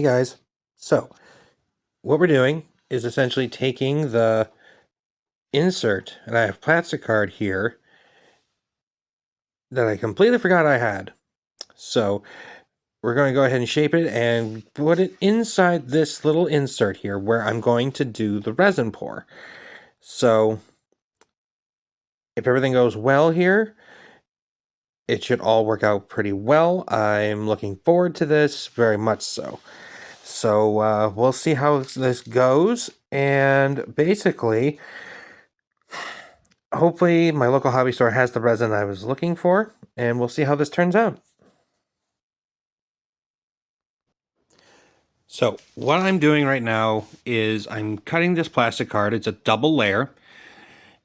guys, so what we're doing is essentially taking the insert, and I have plastic card here that I completely forgot I had. So we're going to go ahead and shape it and put it inside this little insert here where I'm going to do the resin pour. So if everything goes well here, it should all work out pretty well. I'm looking forward to this, very much so. So we'll see how this goes, and basically, hopefully my local hobby store has the resin I was looking for, and we'll see how this turns out. So what I'm doing right now is I'm cutting this plastic card. It's a double layer,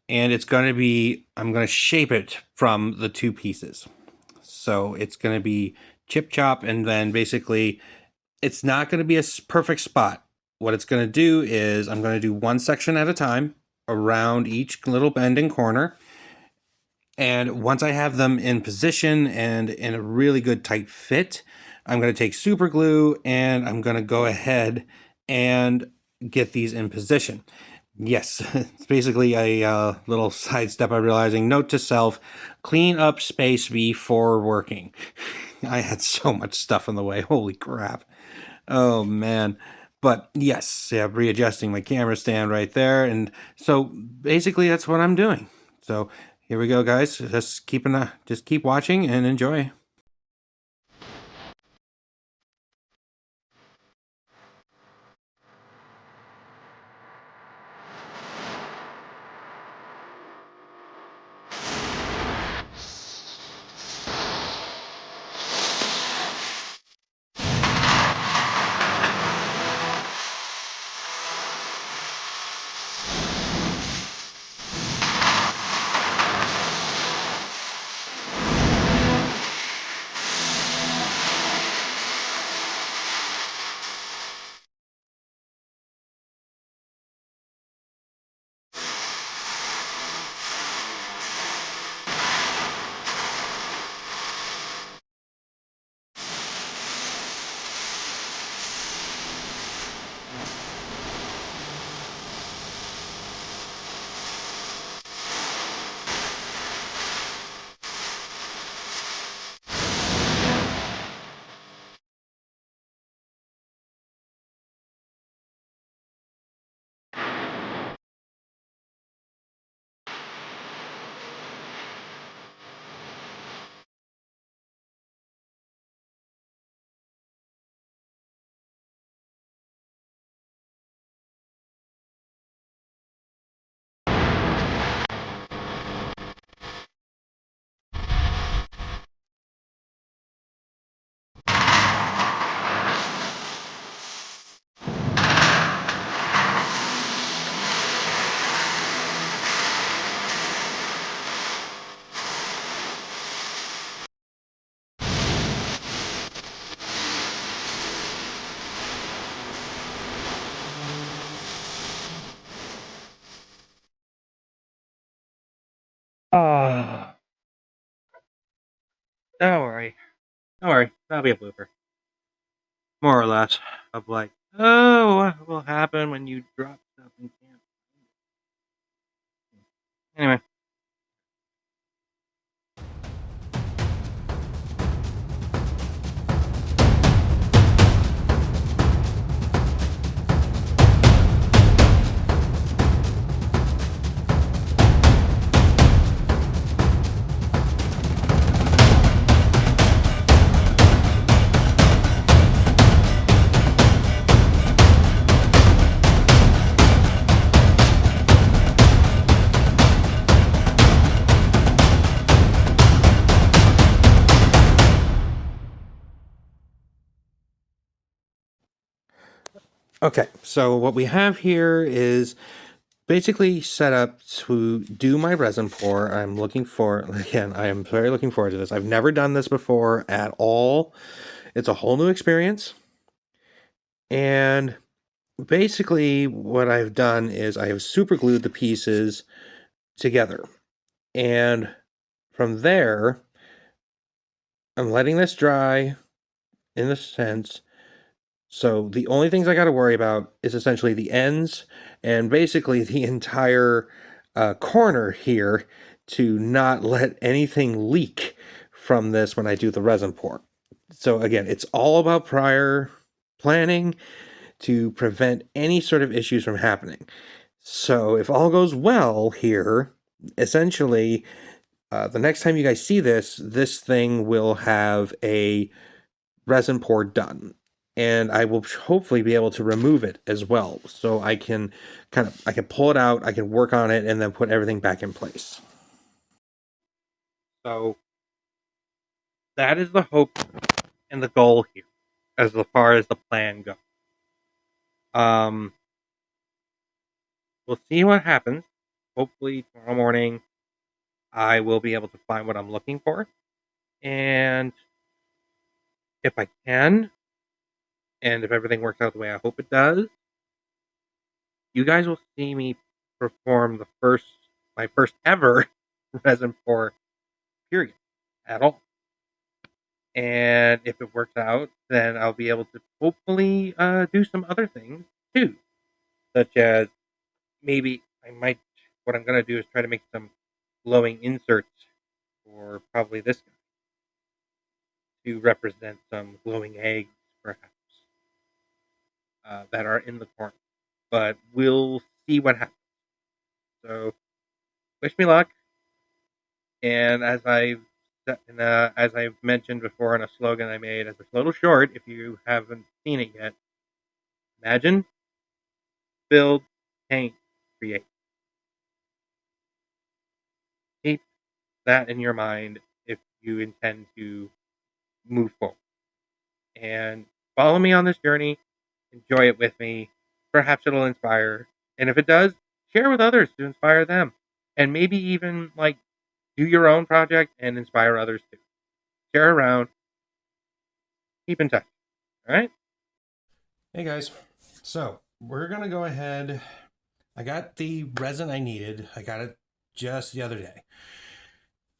and I'm going to shape it from the two pieces. So it's going to be chip chop, and then basically it's not going to be a perfect spot. What it's going to do is I'm going to do one section at a time around each little bend and corner. And once I have them in position and in a really good tight fit, I'm going to take super glue and I'm going to go ahead and get these in position. Yes, it's basically a little sidestep I'm realizing. Note to self, clean up space before working. I had so much stuff in the way. Holy crap. Oh, man. But yes, yeah, readjusting my camera stand right there. And so basically that's what I'm doing. So here we go, guys. Just keep watching and enjoy. Oh, don't worry. Don't worry. That'll be a blooper. More or less. Of like, oh, what will happen when you drop stuff and can't. Anyway. Okay, so what we have here is basically set up to do my resin pour. I am very looking forward to this. I've never done this before at all. It's a whole new experience. And basically what I've done is I have super glued the pieces together. And from there, I'm letting this dry in a sense. So the only things I got to worry about is essentially the ends and basically the entire corner here to not let anything leak from this when I do the resin pour. So again, it's all about prior planning to prevent any sort of issues from happening. So if all goes well here, essentially, the next time you guys see this, this thing will have a resin pour done. And I will hopefully be able to remove it as well. So I can I can pull it out, I can work on it, and then put everything back in place. So that is the hope and the goal here, as far as the plan goes. We'll see what happens. Hopefully tomorrow morning I will be able to find what I'm looking for. And if I can, and if everything works out the way I hope it does, you guys will see me perform my first ever resin pour period at all. And if it works out, then I'll be able to hopefully do some other things too, such as maybe what I'm going to do is try to make some glowing inserts for probably this guy to represent some glowing eggs, perhaps, that are in the corner. But we'll see what happens. So, wish me luck. And as I've mentioned before in a slogan I made, as a little short, if you haven't seen it yet, imagine, build, paint, create. Keep that in your mind if you intend to move forward. And follow me on this journey. Enjoy it with me. Perhaps it'll inspire. And if it does, share with others to inspire them. And maybe even do your own project and inspire others too. Share around. Keep in touch. All right? Hey guys. So we're going to go ahead. I got the resin I needed. I got it just the other day.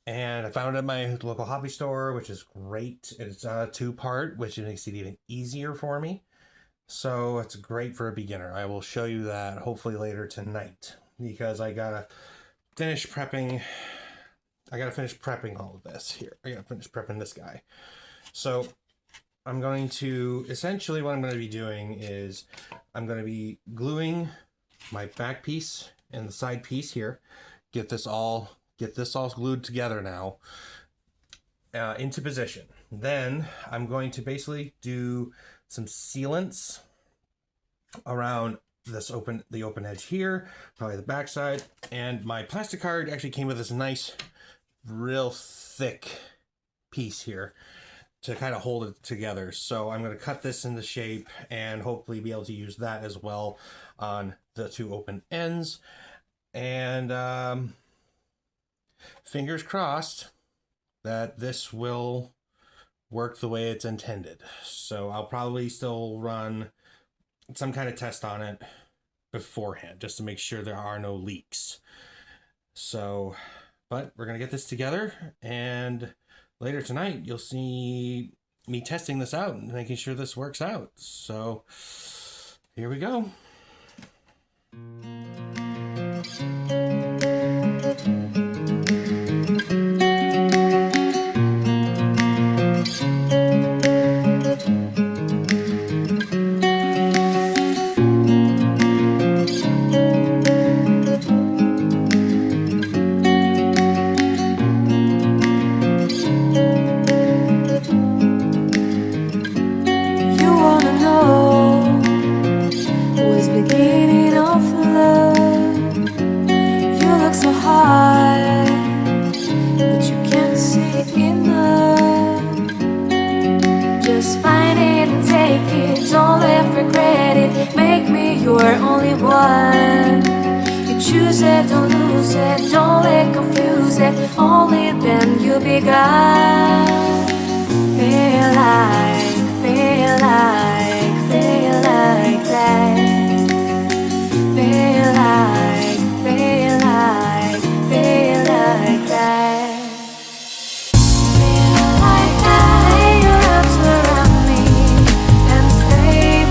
And I found it at my local hobby store, which is great. It's a 2-part, which makes it even easier for me. So it's great for a beginner. I will show you that hopefully later tonight, because I gotta finish prepping. I gotta finish prepping all of this here. I gotta finish prepping this guy. So I'm going to, essentially what I'm going to be doing is I'm going to be gluing my back piece and the side piece here. Get this all glued together now into position. Then I'm going to basically do some sealants around the open edge here, probably the back side. And my plastic card actually came with this nice, real thick piece here to kind of hold it together. So I'm going to cut this into shape and hopefully be able to use that as well on the 2 open ends. And fingers crossed that this will work the way it's intended. So I'll probably still run some kind of test on it beforehand just to make sure there are no leaks. So, but we're going to get this together, and later tonight you'll see me testing this out and making sure this works out. So here we go. You're only one. You choose it, don't lose it, don't let confuse it. Only then you begun. Feel like that. Feel like that. Feel like that. Lay your arms around me and stay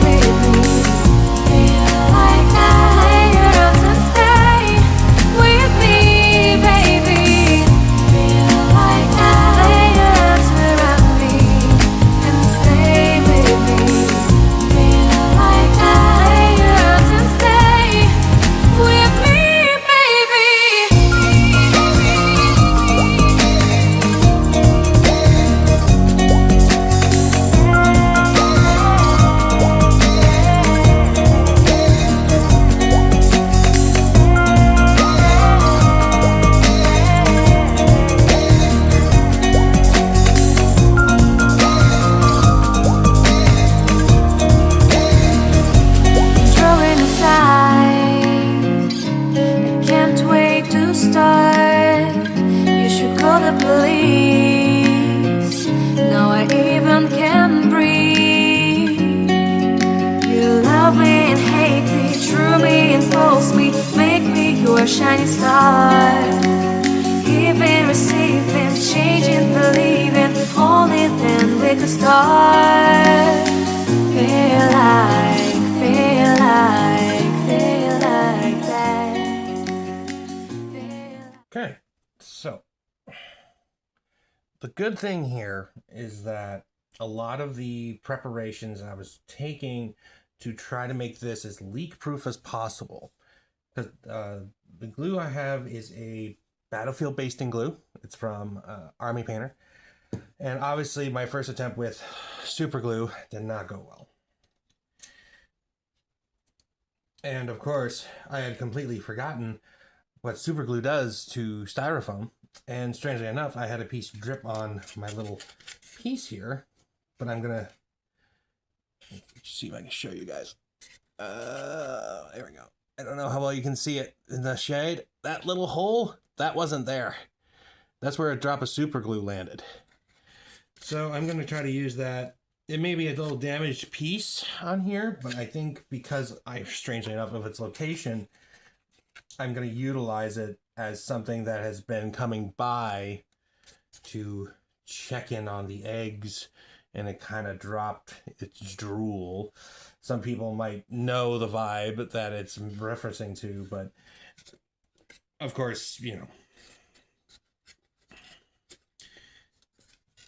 a shining star. Giving, receiving, changing, believing. Only then we could start. Feel like that. Okay, so the good thing here is that a lot of the preparations I was taking to try to make this as leak proof as possible, because the glue I have is a battlefield basting glue. It's from Army Painter, and obviously my first attempt with super glue did not go well. And of course, I had completely forgotten what super glue does to styrofoam. And strangely enough, I had a piece drip on my little piece here, but I'm gonna see if I can show you guys. There we go. I don't know how well you can see it in the shade. That little hole, that wasn't there. That's where a drop of super glue landed. So I'm gonna try to use that. It may be a little damaged piece on here, but I think because strangely enough, of its location, I'm going to utilize it as something that has been coming by to check in on the eggs, and it kind of dropped its drool. Some people might know the vibe that it's referencing to, but of course, you know,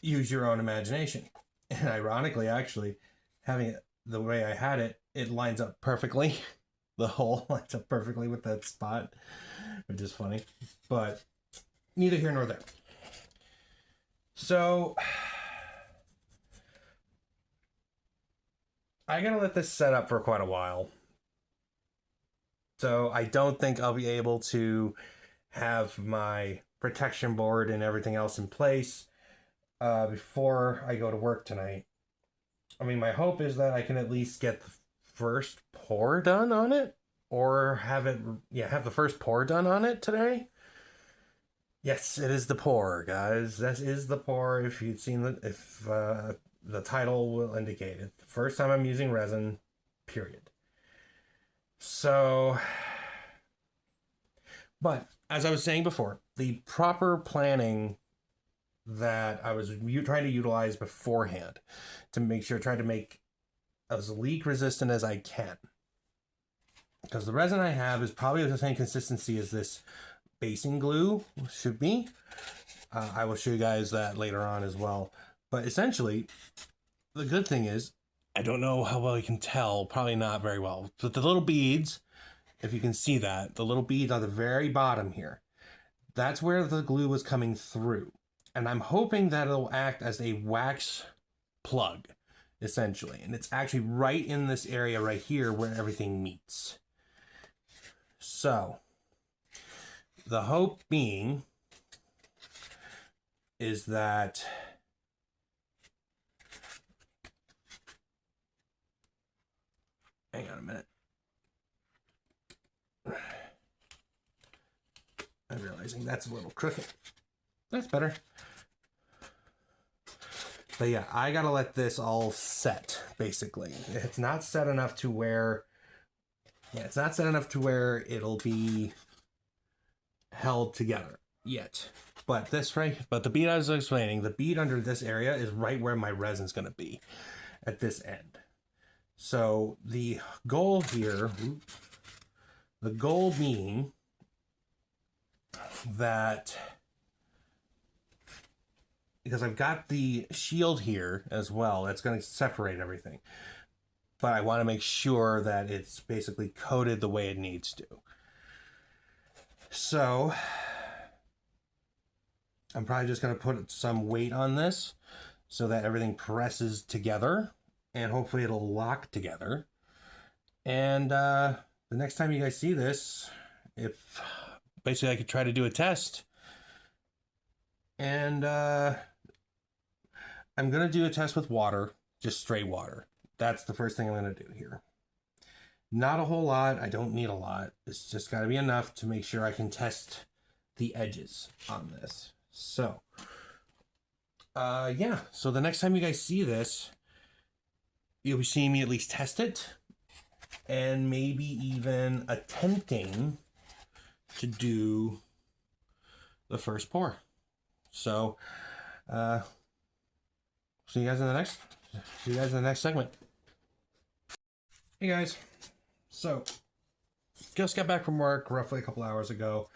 use your own imagination. And ironically, actually, having it the way I had it, it lines up perfectly. The hole lines up perfectly with that spot, which is funny. But neither here nor there. So I gotta let this set up for quite a while. So I don't think I'll be able to have my protection board and everything else in place before I go to work tonight. I mean, my hope is that I can at least get the first pour done on it, or have the first pour done on it today. Yes, it is the pour, guys. That is the pour. If you'd seen the title will indicate it. First time I'm using resin, period. So, but as I was saying before, the proper planning that I was trying to utilize beforehand to make sure, try to make as leak resistant as I can. Because the resin I have is probably the same consistency as this basing glue should be. I will show you guys that later on as well. But essentially, the good thing is, I don't know how well you can tell, probably not very well, but the little beads, if you can see that, the little beads on the very bottom here, that's where the glue was coming through. And I'm hoping that it'll act as a wax plug, essentially. And it's actually right in this area right here where everything meets. So, the hope being is that hang on a minute. I'm realizing that's a little crooked. That's better. But yeah, I gotta let this all set, basically. It's not set enough to where... Yeah, it's not set enough to where it'll be held together yet. But the bead I was explaining, the bead under this area is right where my resin's gonna be at this end. So the goal here, the goal being that, because I've got the shield here as well, that's going to separate everything. But I want to make sure that it's basically coated the way it needs to. So I'm probably just going to put some weight on this so that everything presses together, and hopefully it'll lock together. And the next time you guys see this, if basically I could try to do a test. And I'm going to do a test with water, just straight water. That's the first thing I'm going to do here. Not a whole lot. I don't need a lot. It's just got to be enough to make sure I can test the edges on this. So, yeah. So the next time you guys see this, you'll be seeing me at least test it. And maybe even attempting to do the first pour. So, see you guys in the next segment. Hey guys, so just got back from work roughly a couple hours ago.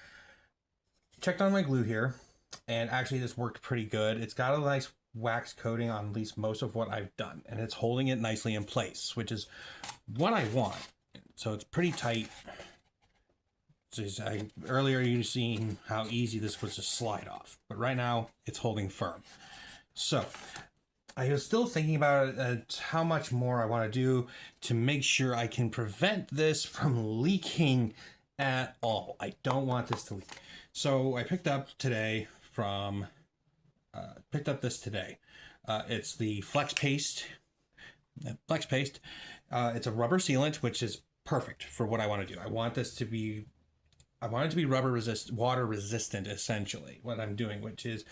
Checked on my glue here, and actually this worked pretty good. It's got a nice wax coating on at least most of what I've done, and it's holding it nicely in place, which is what I want. So it's pretty tight. Earlier you seen how easy this was to slide off, but right now it's holding firm. So I was still thinking about how much more I want to do to make sure I can prevent this from leaking at all. I don't want this to leak. So I picked up this today. It's the Flex Paste. It's a rubber sealant, which is perfect for what I want to do. I want it to be water resistant, essentially, what I'm doing, which is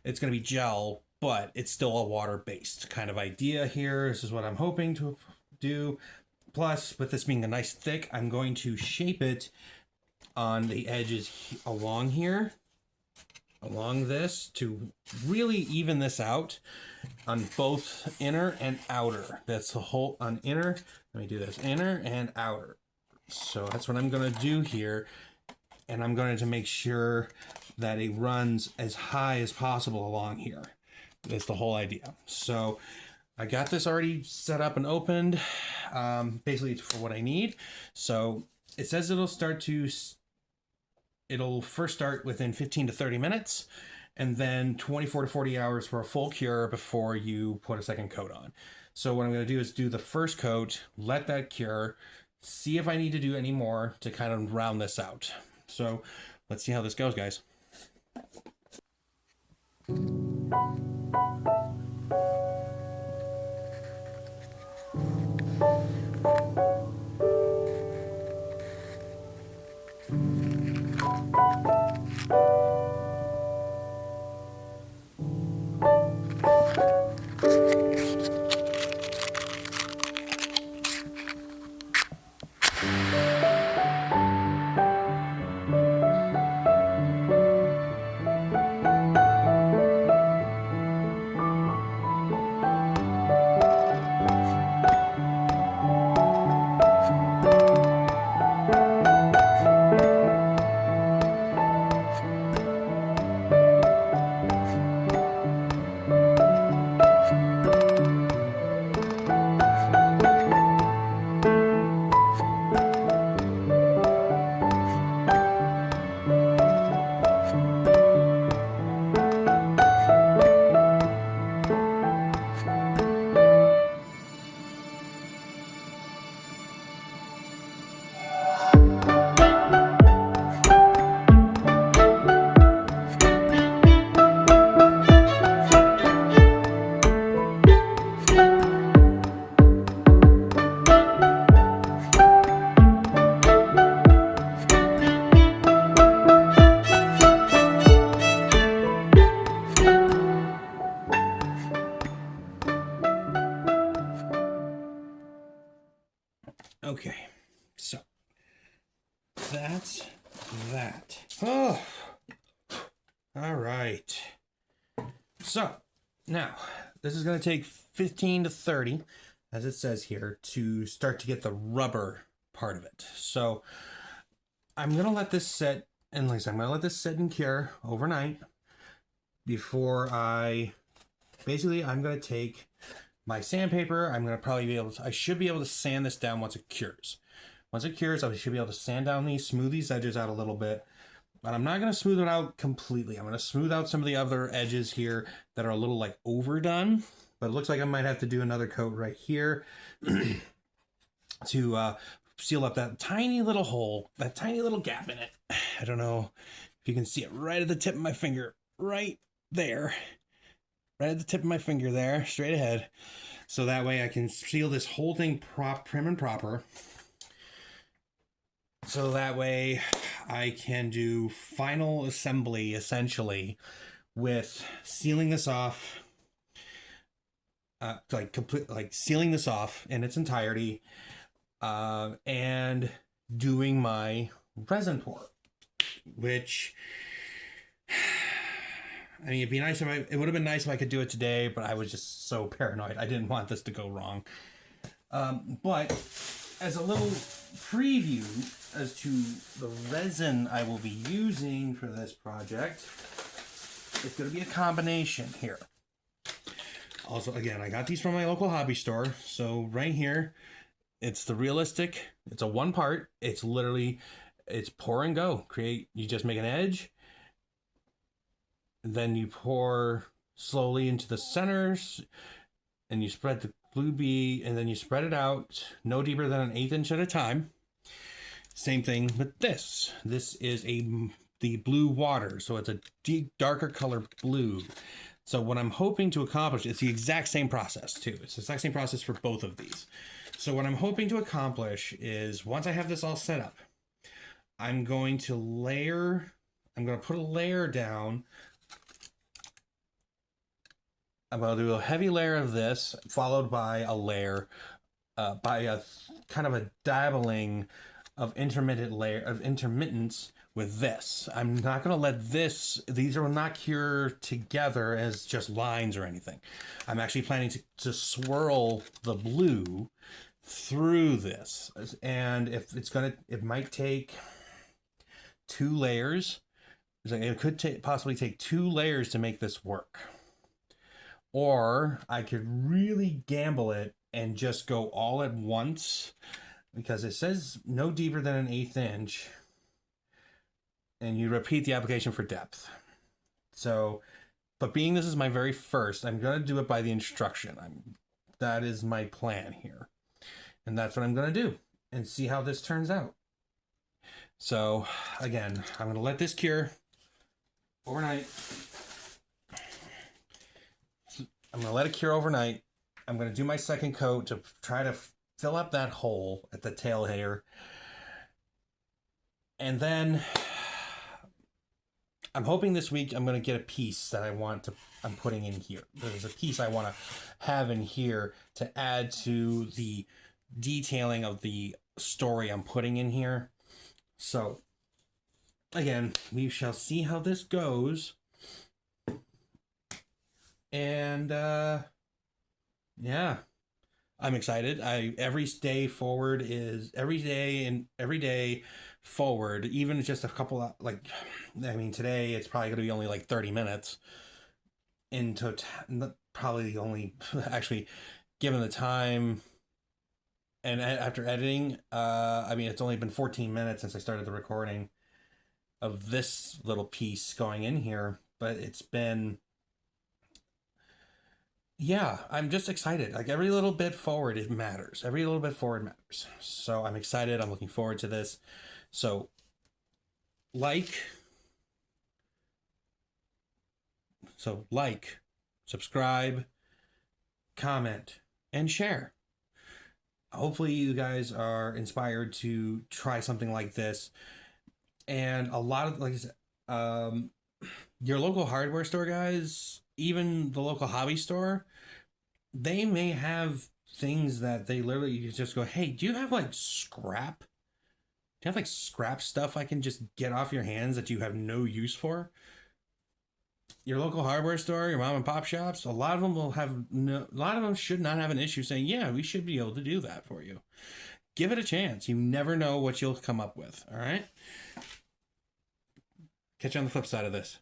it's going to be gel, but it's still a water-based kind of idea here. This is what I'm hoping to do. Plus, with this being a nice thick, I'm going to shape it on the edges along here, along this, to really even this out on both inner and outer. That's the whole, on inner, let me do this, inner and outer. So that's what I'm going to do here. And I'm going to make sure that it runs as high as possible along here. That's the whole idea. So I got this already set up and opened, basically for what I need. So it says it'll first start within 15 to 30 minutes, and then 24 to 40 hours for a full cure before you put a second coat on. So what I'm going to do is do the first coat, let that cure, see if I need to do any more to kind of round this out. So let's see how this goes, guys. Okay, so that's that. Oh, all right. So now this is going to take 15 to 30, as it says here, to start to get the rubber part of it. So I'm going to let this sit, and like I said, I'm going to let this sit and cure overnight before I'm going to take my sandpaper. I'm going to probably be able to, I should be able to sand this down once it cures. Once it cures, I should be able to sand down these, smooth these edges out a little bit. But I'm not going to smooth it out completely. I'm going to smooth out some of the other edges here that are a little like overdone. But it looks like I might have to do another coat right here to seal up that tiny little hole, that tiny little gap in it. I don't know if you can see it right at the tip of my finger, right there. Right at the tip of my finger there, straight ahead. So that way I can seal this whole thing prim and proper. So that way I can do final assembly, essentially, with sealing this off, sealing this off in its entirety, and doing my resin pour. which, I mean, it would have been nice if I could do it today, but I was just so paranoid. I didn't want this to go wrong. But as a little preview as to the resin I will be using for this project, it's going to be a combination here. Also, again, I got these from my local hobby store. So right here, it's the realistic. It's a one part. It's literally, it's pour and go. You just make an edge. Then you pour slowly into the centers. And you spread the blue bee. And then you spread it out no deeper than an 1/8 inch at a time. Same thing with this. This is the blue water. So it's a deep, darker color blue. So what I'm hoping to accomplish, it's the exact same process too. It's the exact same process for both of these. So what I'm hoping to accomplish is once I have this all set up, I'm going to put a layer down. I'm going to do a heavy layer of this, followed by a layer, by a kind of a dabbling of intermittence with this. I'm not going to let these will not cure together as just lines or anything. I'm actually planning to swirl the blue through this. And it might take 2 layers. It could possibly take 2 layers to make this work. Or I could really gamble it and just go all at once, because it says no deeper than an 1/8 inch. And you repeat the application for depth. So, but being this is my very first, I'm going to do it by the instruction. That is my plan here. And that's what I'm going to do and see how this turns out. So, again, I'm going to let this cure overnight. I'm going to let it cure overnight. I'm going to do my second coat to try to fill up that hole at the tail here. And then I'm hoping this week I'm going to get a piece that I'm putting in here. There's a piece I want to have in here to add to the detailing of the story I'm putting in here. So, again, we shall see how this goes. And, yeah, I'm excited. Every day forward, even just a couple of, today it's probably going to be only like 30 minutes in total, probably only, actually, given the time and after editing, it's only been 14 minutes since I started the recording of this little piece going in here, but it's been, yeah, I'm just excited. Like every little bit forward, it matters. Every little bit forward matters. So I'm excited. I'm looking forward to this. So like, subscribe, comment, and share. Hopefully you guys are inspired to try something like this. And a lot of, like I said, your local hardware store guys, even the local hobby store, they may have things that they literally just go, hey, do you have like scrap? Do you have like scrap stuff I can just get off your hands that you have no use for? Your local hardware store, your mom and pop shops, a lot of them should not have an issue saying, yeah, we should be able to do that for you. Give it a chance. You never know what you'll come up with. All right. Catch you on the flip side of this.